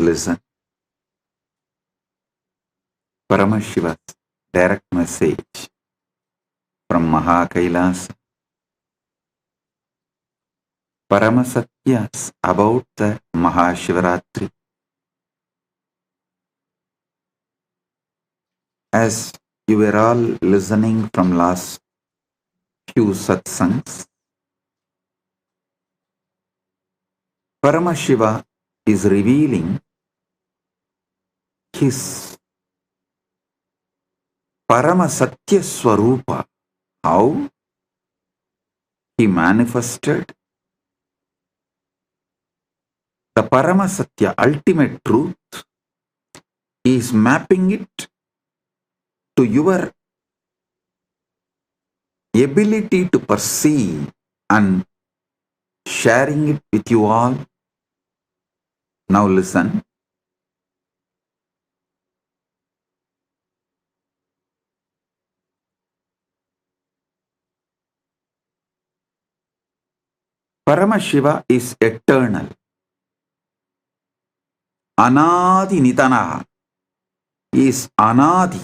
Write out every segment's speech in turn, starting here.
listen. Paramashiva's direct message from MAHAKAILASA. Paramasatyas about the Mahashivaratri. As you were all listening from last few Satsangs, Paramashiva is revealing his Paramasatya Swarupa, how he manifested the Paramasatya, ultimate truth. He is mapping it to your ability to perceive and sharing it with you all. Now listen. Paramashiva is eternal. Anadi Nitanaha is Anadi,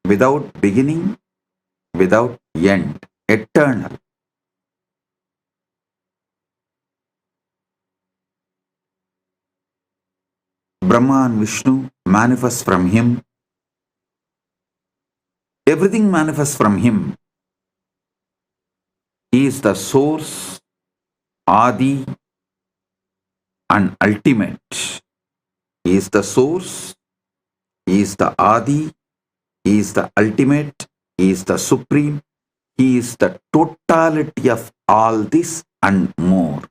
without beginning, without end, eternal. Brahma and Vishnu manifest from him. Everything manifests from him. He is the source, Adi, and ultimate. He is the source, he is the Adi, he is the ultimate, he is the supreme, he is the totality of all this and more.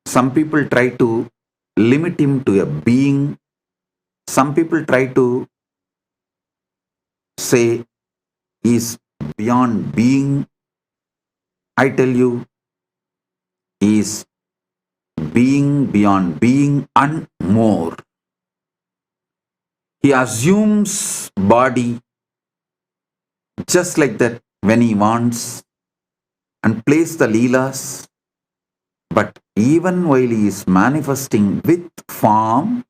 Some people try to limit him to a being. Some people try to say he is beyond being. I tell you, he is being beyond being and more. He assumes body just like that when he wants and plays the leelas. But even while he is manifesting with form,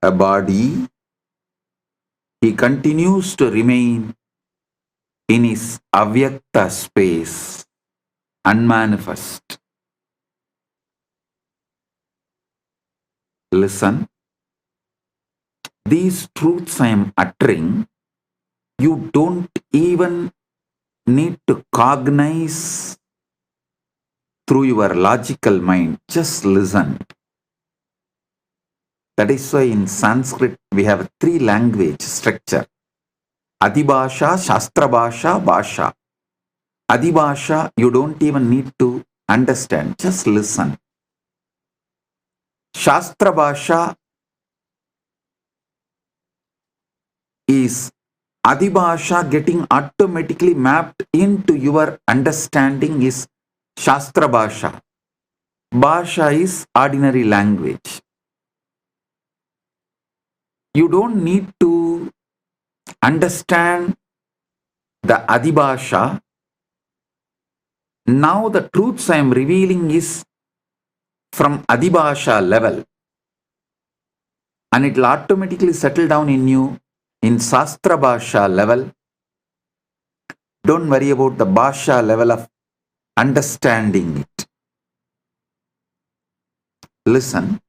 a body, he continues to remain in his avyakta space, unmanifest. Listen, these truths I am uttering, you don't even need to cognize through your logical mind. Just listen. That is why in Sanskrit we have a 3 language structure. Adibhasha, Shastra Bhasha, Bhasha. Adibhasha, you don't even need to understand. Just listen. Shastra Bhasha is Adibhasha getting automatically mapped into your understanding is Shastra Bhasha. Bhasha is ordinary language. You don't need to understand the Adibhasha. Now the truths I am revealing is from Adibhasha level. And it will automatically settle down in you in Shastra Bhasha level. Don't worry about the Bhasha level of understanding it. Listen.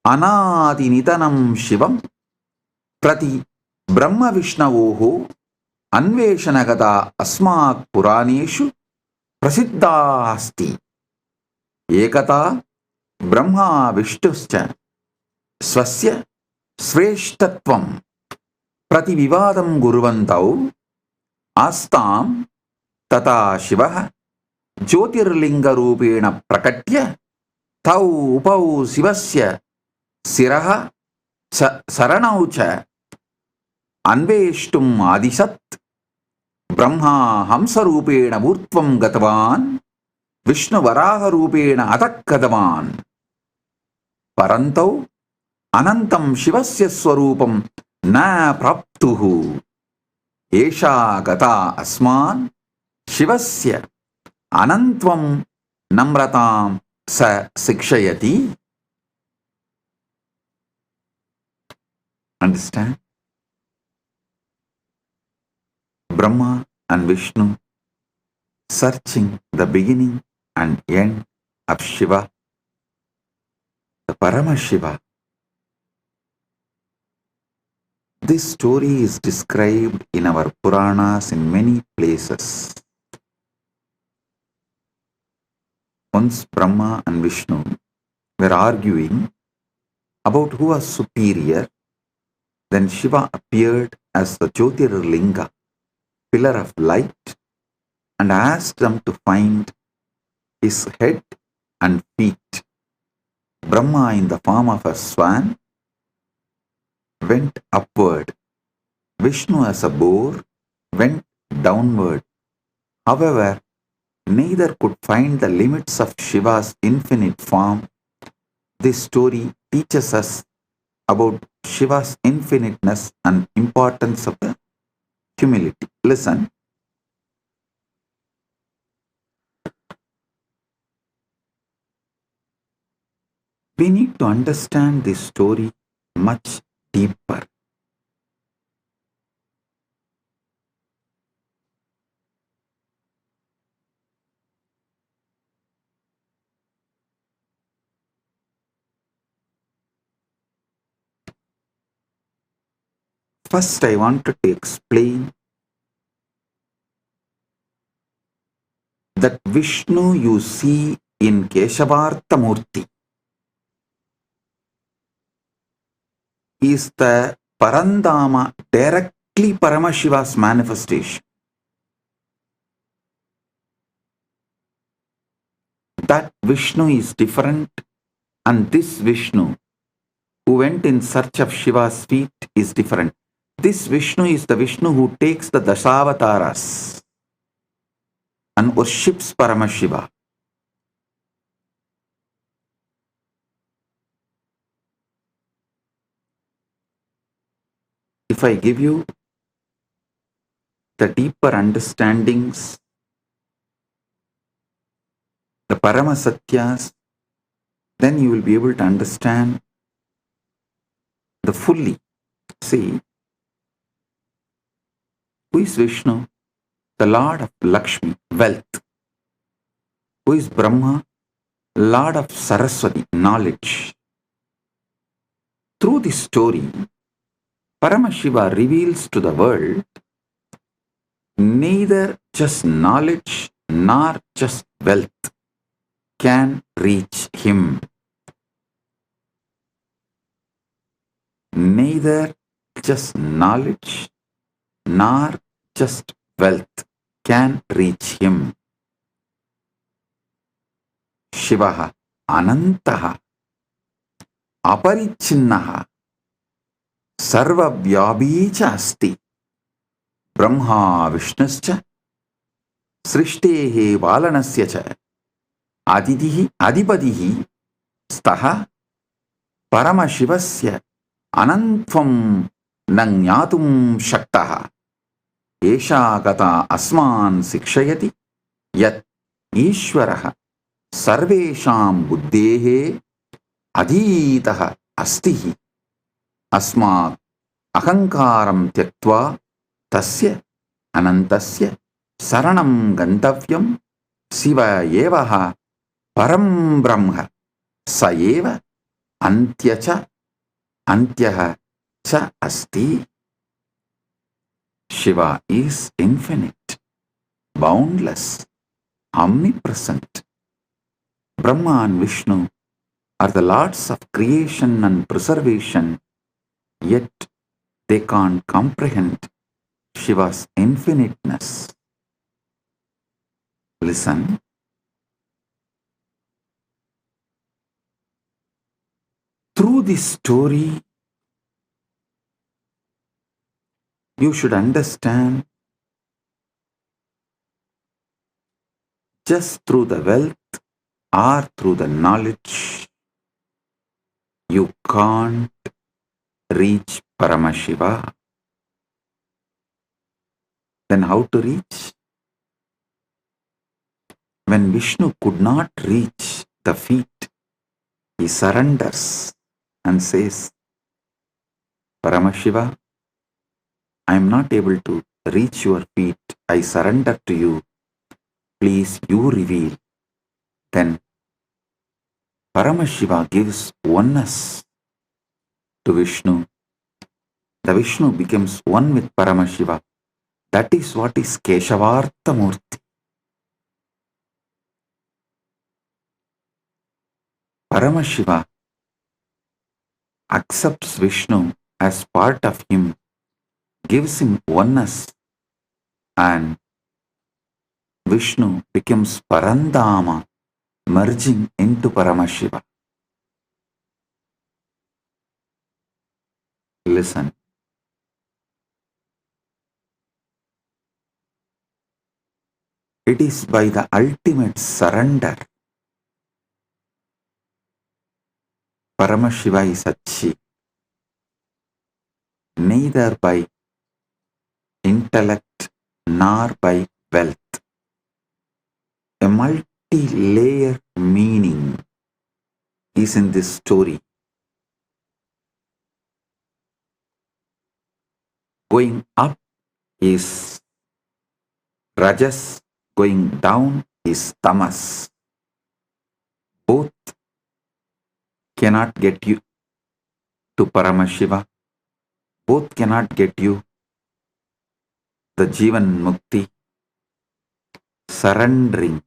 Anadi Nitanam Shivam Prati Brahma Vishnavoho Anveshanagata Asmak Puraneshu Prasiddha Asti Ekata Brahma Vishtuscha Swasya Shreshtatvam Prati Vivadam Guruvantau Astam Tata Shivaha Jyotirlinga Rupena Prakatya Tau Upau Sivasya Siraha Saranaucha Anveshtum Adisat Brahma Hamsa Rupena Murtvam Gatavan Vishnu Varaha Rupena Atakkadavan Parantau Anantam Shivasya Swarupam Na Praptuhu Esha Gata Asman Shivasya anantvam namratam sa sikshayati. Understand? Brahma and Vishnu searching the beginning and end of Shiva, the Paramashiva. This story is described in our Puranas in many places. Once Brahma and Vishnu were arguing about who was superior. Then Shiva appeared as the linga, pillar of light, and asked them to find his head and feet. Brahma, in the form of a swan, went upward. Vishnu, as a boar, went downward. However, neither could find the limits of Shiva's infinite form. This story teaches us about Shiva's infiniteness and importance of the humility. Listen. We need to understand this story much deeper. First, I wanted to explain that Vishnu you see in Keshavartha Murthy is the Parandama, directly Paramashiva's manifestation. That Vishnu is different, and this Vishnu who went in search of Shiva's feet is different. This Vishnu is the Vishnu who takes the Dashavataras and worships Paramashiva. If I give you the deeper understandings, the Paramasatyas, then you will be able to understand the fully. See, who is Vishnu? The Lord of Lakshmi, wealth. Who is Brahma? Lord of Saraswati, knowledge. Through this story, Paramashiva reveals to the world neither just knowledge nor just wealth can reach him. Neither just knowledge nor just wealth can reach him. Shivaha Anantaha Aparichinnaha Sarvavyabicha Asti Brahma Vishnuscha Srishtehe Valanasya Cha Adidihi Adipadihi Staha Paramashivasya Anantvam Nangyatum Shaktaha Esha Gata Asman Sikshayati Yat Ishwaraha Sarvesham Buddhehe Adhitaha Astihi Asmat Ahankaram Tyaktva Tasya Anantasya Saranam Gantavyam Siva Yevaha Param Brahma Sayeva Antyacha Antyaha Cha Asti. Shiva is infinite, boundless, omnipresent. Brahma and Vishnu are the lords of creation and preservation, yet they can't comprehend Shiva's infiniteness. Listen. Through this story, you should understand just through the wealth or through the knowledge, you can't reach Paramashiva. Then how to reach? When Vishnu could not reach the feet, he surrenders and says, Paramashiva, I am not able to reach your feet. I surrender to you. Please, you reveal. Then Paramashiva gives oneness to Vishnu. The Vishnu becomes one with Paramashiva. That is what is Keshavartha Murthy. Paramashiva accepts Vishnu as part of him, gives him oneness, and Vishnu becomes Parandama, merging into Paramashiva. Listen. It is by the ultimate surrender Paramashiva is achieved, neither by intellect nor by wealth. A multi-layer meaning is in this story. Going up is Rajas, going down is Tamas. Both cannot get you to Paramashiva. Both cannot get you the Jivan Mukti. Surrendering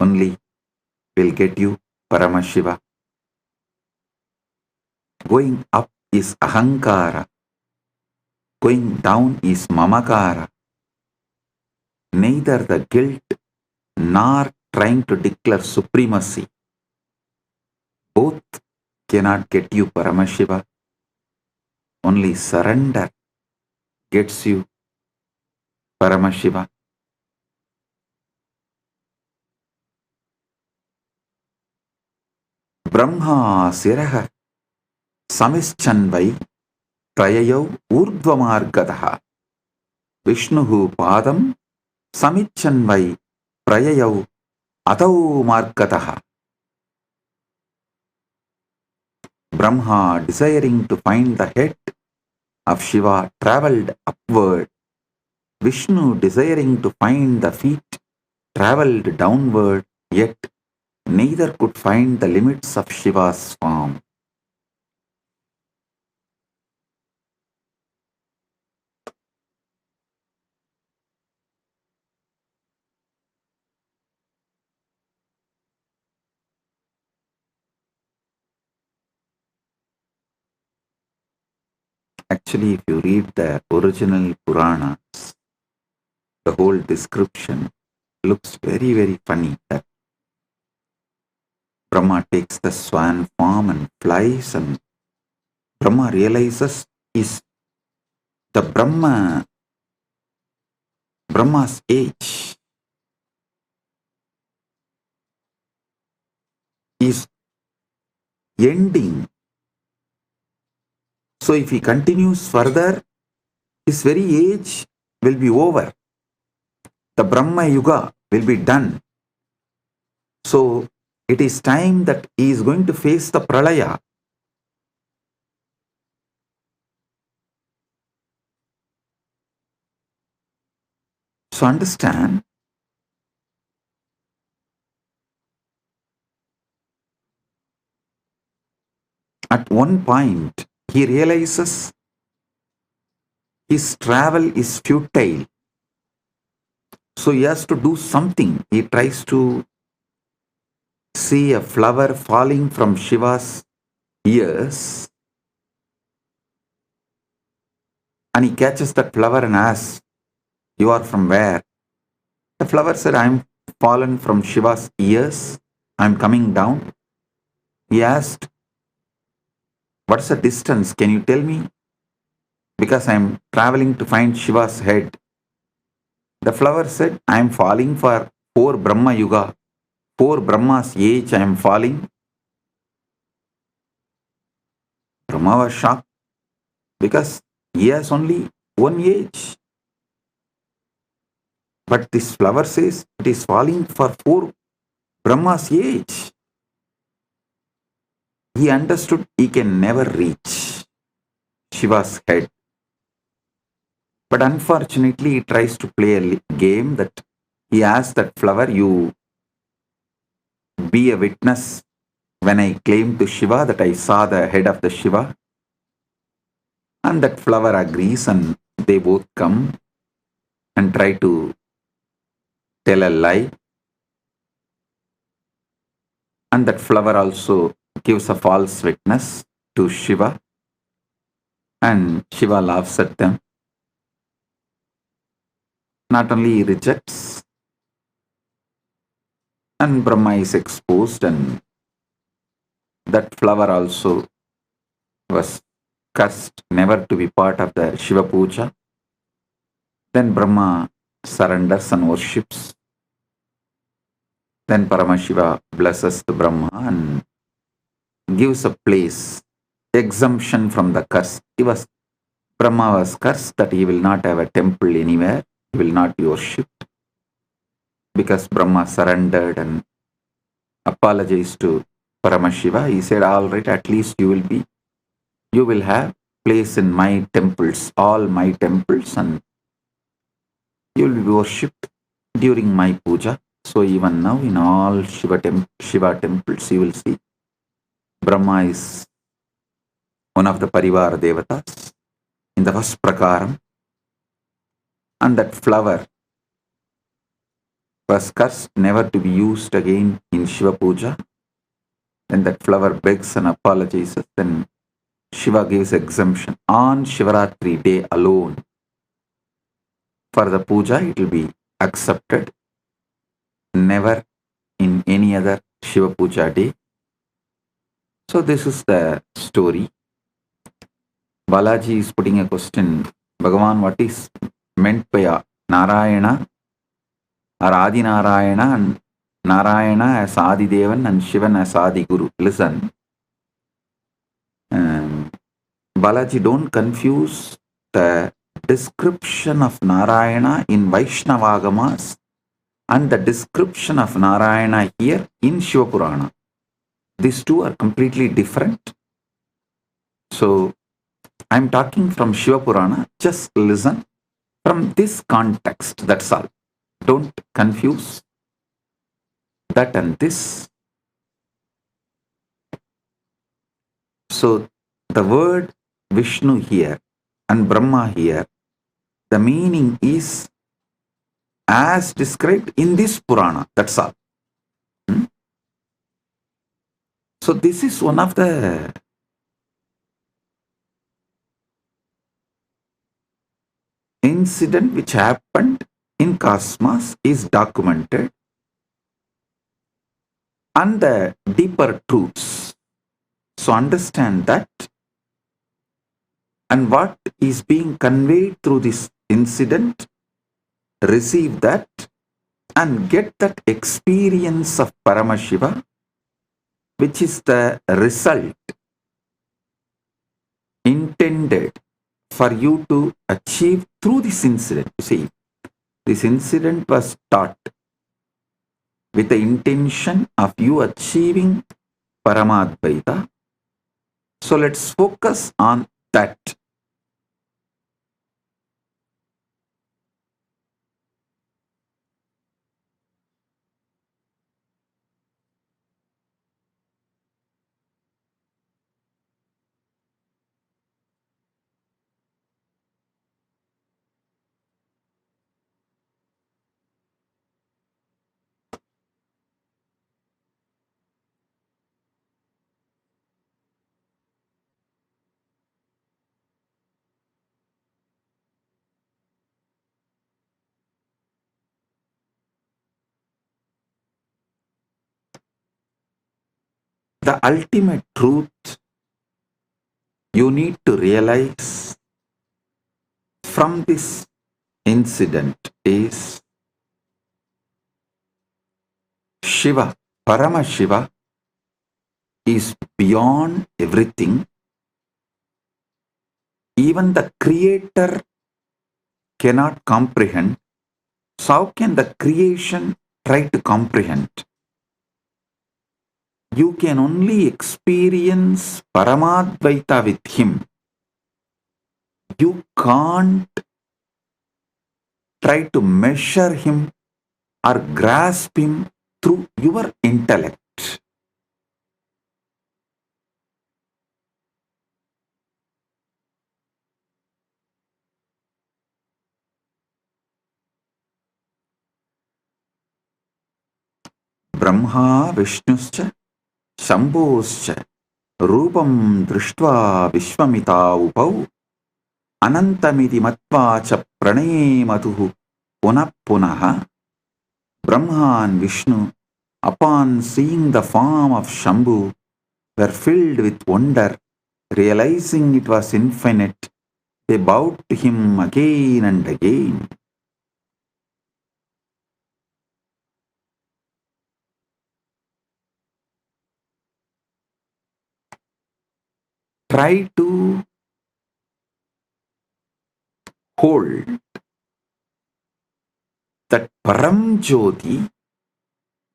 only will get you Paramashiva. Going up is Ahankara. Going down is Mamakara. Neither the guilt nor trying to declare supremacy. Both cannot get you Paramashiva. Only surrender gets you Paramashiva. Brahma siraha samischanvai prayayau urdvamargadaha Vishnuhu padam samichanvai prayayau adau margadaha. Brahma, desiring to find the head of Shiva, travelled upward. Vishnu, desiring to find the feet, travelled downward, yet neither could find the limits of Shiva's form. Actually, if you read the original Puranas, the whole description looks very, very funny. That Brahma takes the swan form and flies, and Brahma realizes is the Brahma's age is ending. So if he continues further, his very age will be over. The Brahma Yuga will be done. So it is time that he is going to face the Pralaya. So understand, at one point he realizes his travel is futile. So he has to do something. He tries to see a flower falling from Shiva's ears, and he catches that flower and asks, "You are from where?" The flower said, "I am fallen from Shiva's ears. I am coming down." He asked, "What's the distance? Can you tell me? Because I am traveling to find Shiva's head." The flower said, "I am falling for 4 Yuga. 4 age I am falling." Brahma was shocked because he has only one age. But this flower says it is falling for 4 Brahma's age. He understood he can never reach Shiva's head. But unfortunately, he tries to play a game that he asks that flower, you be a witness when I claim to Shiva that I saw the head of the Shiva. And that flower agrees, and they both come and try to tell a lie. And that flower also gives a false witness to Shiva. And Shiva laughs at them. Not only he rejects, and Brahma is exposed, and that flower also was cursed never to be part of the Shiva Puja. Then Brahma surrenders and worships. Then Paramashiva blesses the Brahma and gives a place, exemption from the curse. Brahma was cursed that he will not have a temple anywhere, he will not be worshipped, because Brahma surrendered and apologized to Paramashiva. He said, all right, at least you will have place in my temples, all my temples, and you will be worshipped during my puja. So even now in all Shiva temples you will see Brahma is one of the Parivar Devatas in the first prakaram, and that flower was cursed never to be used again in Shiva Puja. Then that flower begs and apologizes. Then Shiva gives exemption. On Shivaratri day alone, for the puja it will be accepted, never in any other Shiva Puja day. So this is the story. Balaji is putting a question. Bhagavan, what is meant by Narayana or Adi Narayana, and Narayana as Adi Devan and Shivan as Adi Guru? Listen. Balaji, don't confuse the description of Narayana in Vaishnavagamas and the description of Narayana here in Shiva Purana. These two are completely different. So, I'm talking from Shiva Purana. Just listen from this context. That's all. Don't confuse that and this. So, the word Vishnu here and Brahma here, the meaning is as described in this Purana. That's all. So this is one of the incident which happened in cosmos, is documented, and the deeper truths. So understand that, and what is being conveyed through this incident, receive that and get that experience of Paramashiva, which is the result intended for you to achieve through this incident. You see, this incident was taught with the intention of you achieving Paramadvaita. So let's focus on that. The ultimate truth you need to realize from this incident is Shiva, Paramashiva, is beyond everything. Even the Creator cannot comprehend So how can the creation try to comprehend? You can only experience Paramadvaita with him. You can't try to measure him or grasp him through your intellect. Brahma Vishnuscha Shambhoscha Rupam Drishtva Vishwamita Upau Anantamiti Matva Cha Pranaye Matuhu Punah Punaha. Brahma and Vishnu, upon seeing the form of Shambhu, were filled with wonder, realizing it was infinite. They bowed to him again and again. Try to hold that Param Jyoti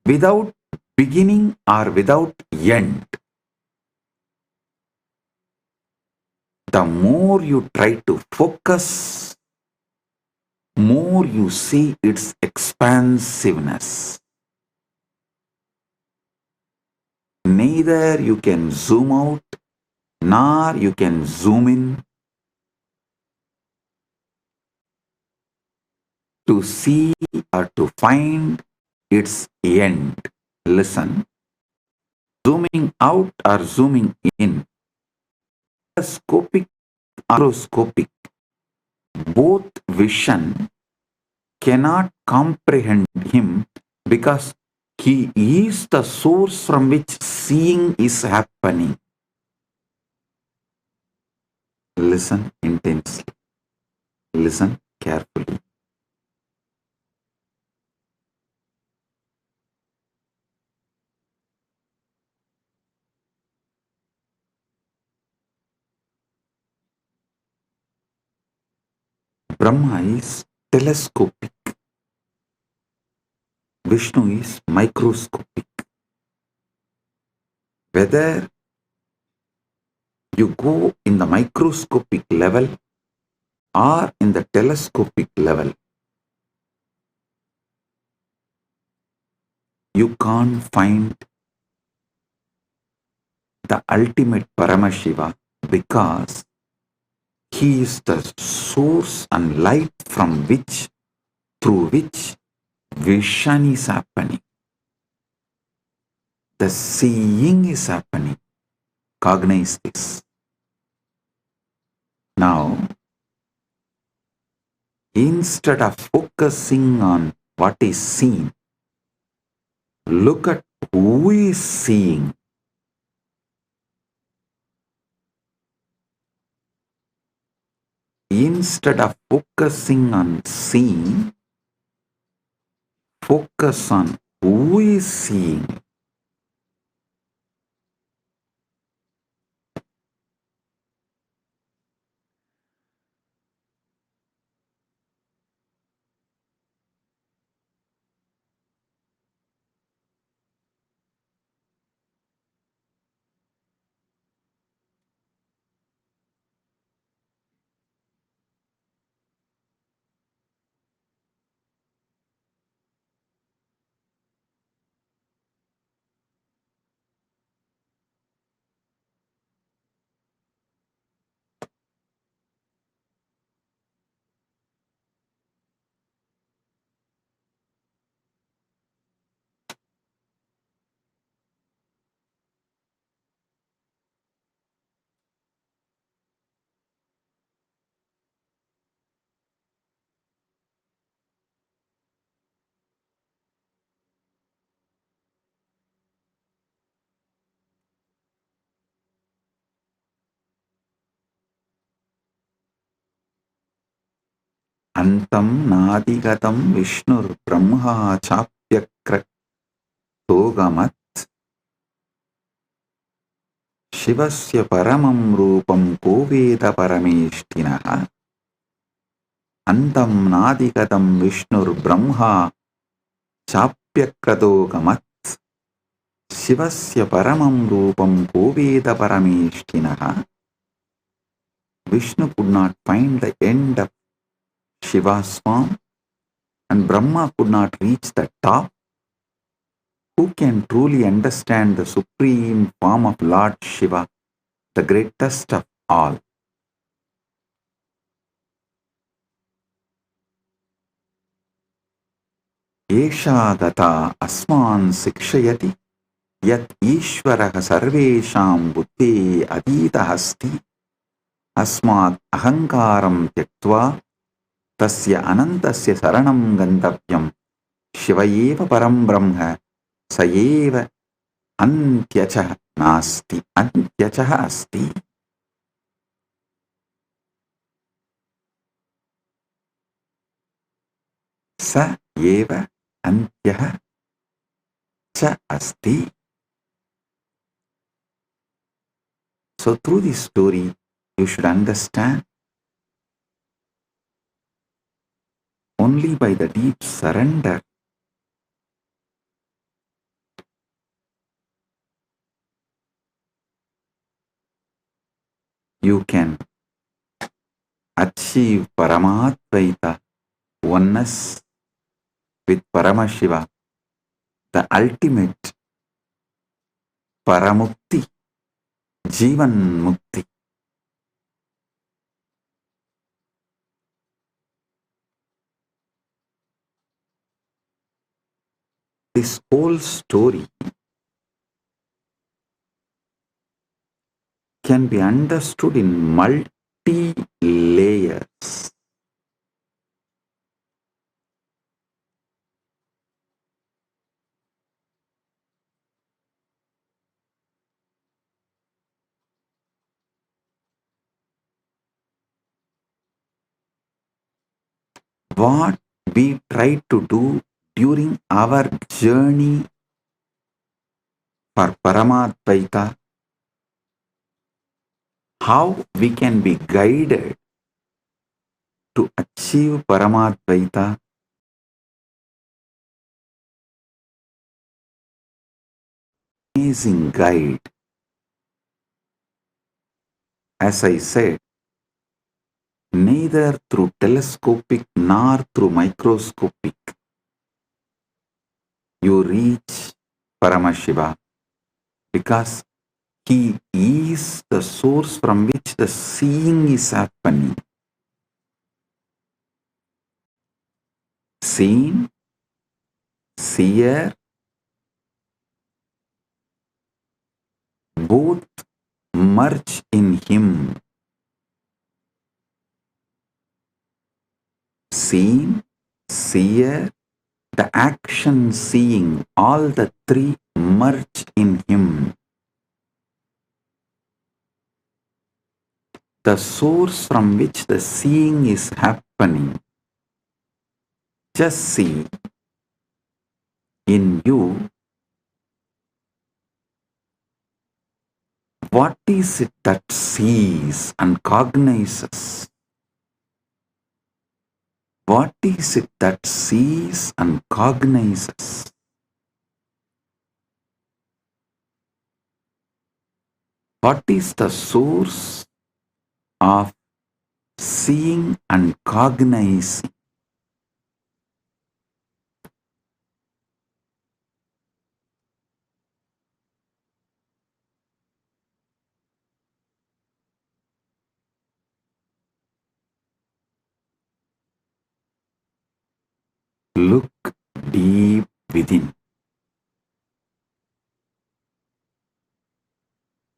without beginning or without end. The more you try to focus, more you see its expansiveness. Neither you can zoom out nor you can zoom in to see or to find its end. Listen, zooming out or zooming in, scopic or macroscopic, both vision cannot comprehend him because he is the source from which seeing is happening. Listen intensely. Listen carefully. Brahma is telescopic. Vishnu is microscopic. Whether you go in the microscopic level or in the telescopic level, you can't find the ultimate Paramashiva because he is the source and light from which, through which vision is happening. The seeing is happening. Cognize this. Now, instead of focusing on what is seen, look at who is seeing. Instead of focusing on seeing, focus on who is seeing. Antam nadigatam Vishnur Brahma chapyakrat togamat Shivasya paramam rupam koveda parameshtinaha. antam nadikatam Vishnur Brahma chapyakradogamat Shivasya paramam rupam poveda parameshtinaha. Vishnu could not find the end of Shiva's form, and Brahma could not reach the top. Who can truly understand the supreme form of Lord Shiva, the greatest of all? Esha gata asman sikshayati yat ishvaraha sarvesham buddhe adita hasti asmat ahankaram tyaktva tasya anantasya saranam gantavyam Shivayeva param brahma sayeva antyacha nasti antyacha asti. Sa eva antyaha cha asti. So through this story, you should understand only by the deep surrender you can achieve Paramadvaita, oneness with Paramashiva, the ultimate Paramukti, Jivan Mukti. This whole story can be understood in multi-layers. What we try to do during our journey for Paramadvaita, how we can be guided to achieve Paramadvaita, amazing guide. As I said, neither through telescopic nor through microscopic you reach Paramashiva, because he is the source from which the seeing is happening. Seen, seer, both merge in him. Seen, seer, the action seeing, all the three merge in him. The source from which the seeing is happening. Just see in you, what is it that sees and cognizes? What is it that sees and cognizes? What is the source of seeing and cognizing? Look deep within.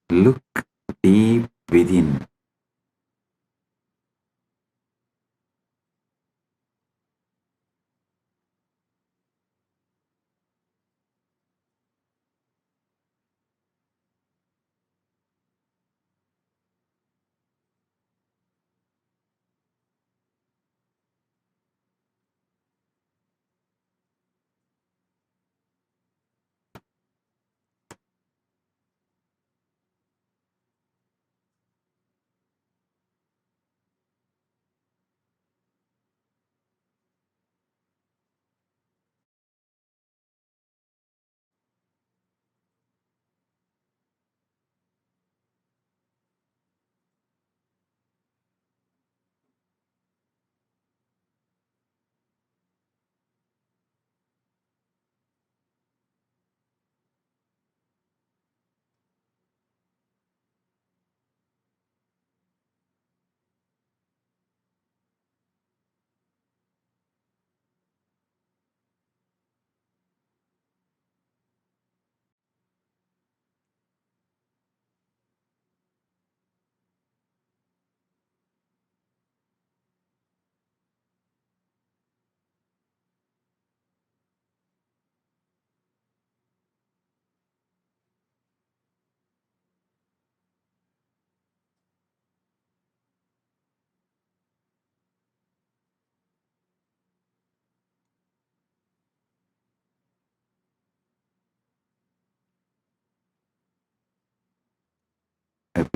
Look deep within.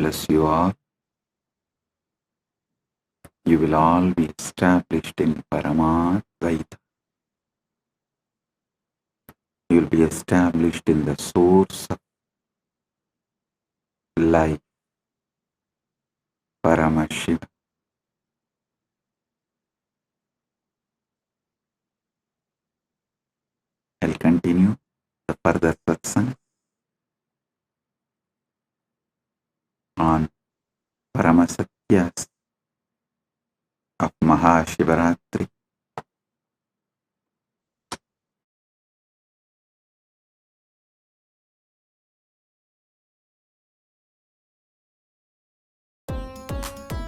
bless you all. You will all be established in Paramashivoham. You will be established in the source of life, Paramashiva. I'll continue the further satsang on Paramasatyas of Mahashivaratri.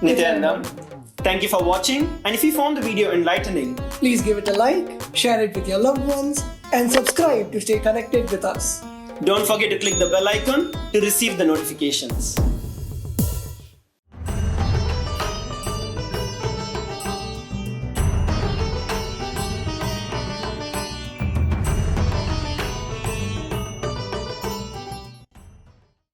Nithyananda, thank you for watching, and if you found the video enlightening, please give it a like, share it with your loved ones, and subscribe to stay connected with us. don't forget to click the bell icon to receive the notifications.